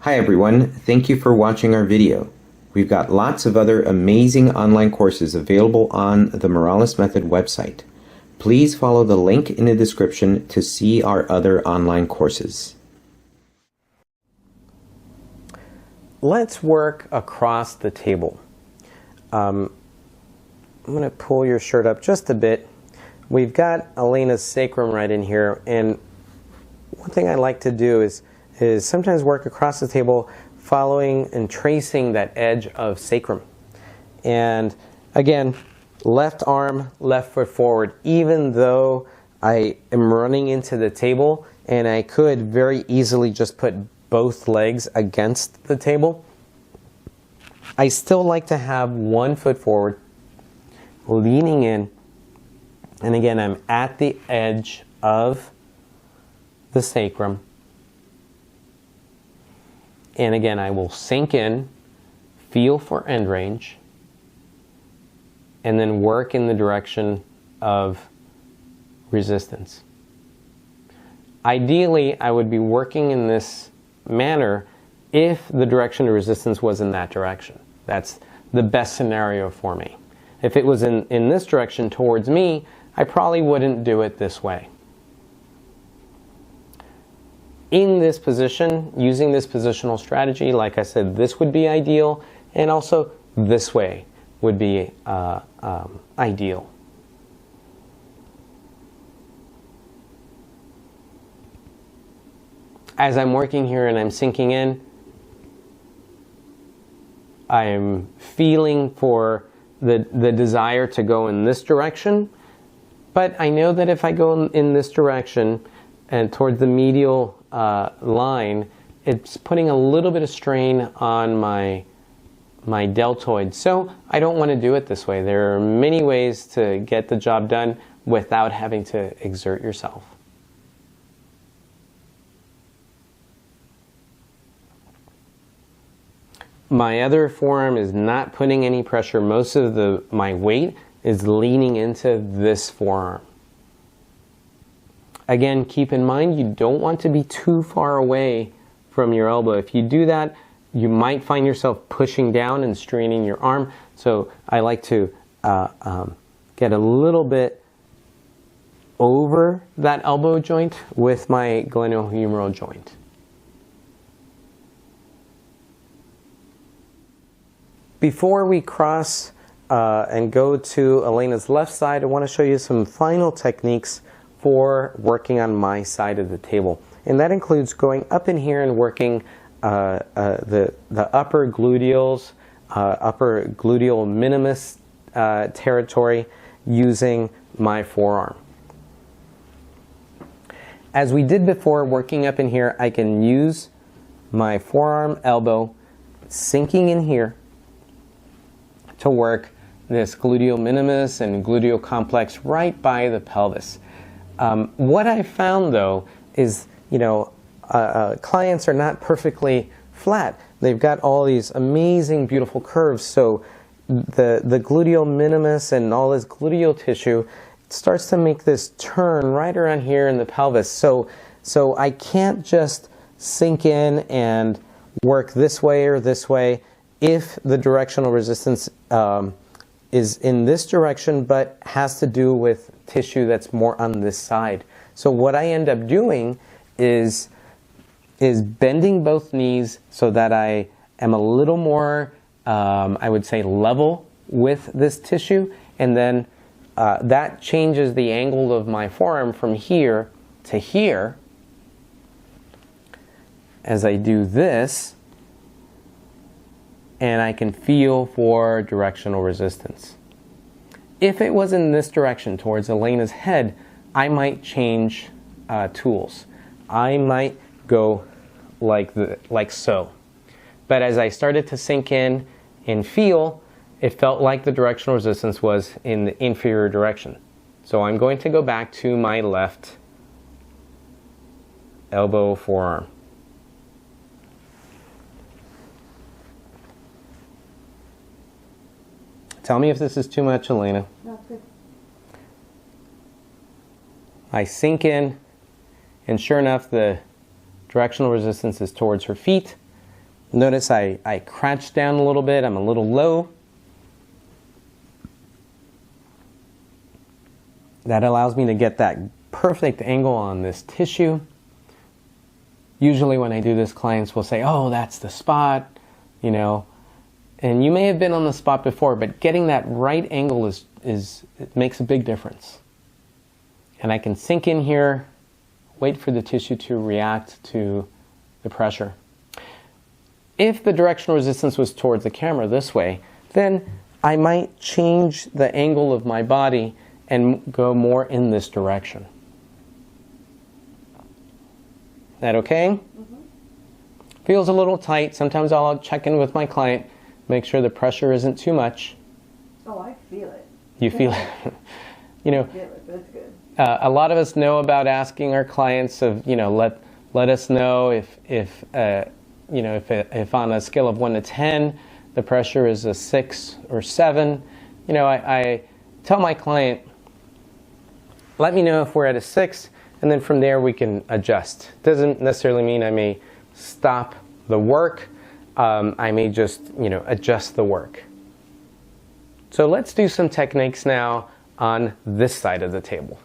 Hi everyone, thank you for watching our video. We've got lots of other amazing online courses available on the Morales Method website. Please follow the link in the description to see our other online courses. Let's work across the table. I'm going to pull your shirt up just a bit. We've got Elena's sacrum right in here, and one thing I like to do is sometimes work across the table following and tracing that edge of sacrum. And again, left arm, left foot forward, even though I am running into the table and I could very easily just put both legs against the table, I still like to have one foot forward, leaning in, and again, I'm at the edge of the sacrum. And again, I will sink in, feel for end range, and then work in the direction of resistance. Ideally, I would be working in this manner if the direction of resistance was in that direction. That's the best scenario for me. If it was in this direction towards me, I probably wouldn't do it this way. In this position, using this positional strategy, like I said, this would be ideal, and also this way would be ideal. As I'm working here and I'm sinking in, I'm feeling for the desire to go in this direction, but I know that if I go in this direction and towards the medial line, it's putting a little bit of strain on my deltoid. So I don't want to do it this way. There are many ways to get the job done without having to exert yourself. My other forearm is not putting any pressure. Most of my weight is leaning into this forearm. Again, keep in mind you don't want to be too far away from your elbow. If you do that, you might find yourself pushing down and straining your arm. So I like to get a little bit over that elbow joint with my glenohumeral joint. Before we cross and go to Elena's left side, I want to show you some final techniques for working on my side of the table. And that includes going up in here and working the upper gluteals, upper gluteal minimus territory using my forearm. As we did before, working up in here, I can use my forearm elbow sinking in here to work this gluteal minimus and gluteal complex right by the pelvis. What I found though is, clients are not perfectly flat. They've got all these amazing, beautiful curves. So the gluteal minimus and all this gluteal tissue starts to make this turn right around here in the pelvis. So I can't just sink in and work this way or this way if the directional resistance is in this direction but has to do with tissue that's more on this side. So what I end up doing is bending both knees so that I am a little more, I would say, level with this tissue, and then that changes the angle of my forearm from here to here. As I do this, and I can feel for directional resistance. If it was in this direction towards Elena's head, I might change tools. I might go like so. But as I started to sink in and feel, it felt like the directional resistance was in the inferior direction. So I'm going to go back to my left elbow forearm. Tell me if this is too much, Elena. Not good. I sink in, and sure enough, the directional resistance is towards her feet. Notice I crouch down a little bit. I'm a little low. That allows me to get that perfect angle on this tissue. Usually when I do this, clients will say, oh, that's the spot, you know. And you may have been on the spot before, but getting that right angle it makes a big difference. And I can sink in here, wait for the tissue to react to the pressure. If the directional resistance was towards the camera this way, then I might change the angle of my body and go more in this direction. That okay? Mm-hmm. Feels a little tight. Sometimes I'll check in with my client, make sure the pressure isn't too much. Oh, I feel it. You feel it? You know, I feel it, but it's good. A lot of us know about asking our clients of, you know, let us know if on a scale of 1 to 10, the pressure is a 6 or 7. You know, I tell my client, let me know if we're at a 6, and then from there we can adjust. Doesn't necessarily mean I may stop the work. I may just, you know, adjust the work. So let's do some techniques now on this side of the table.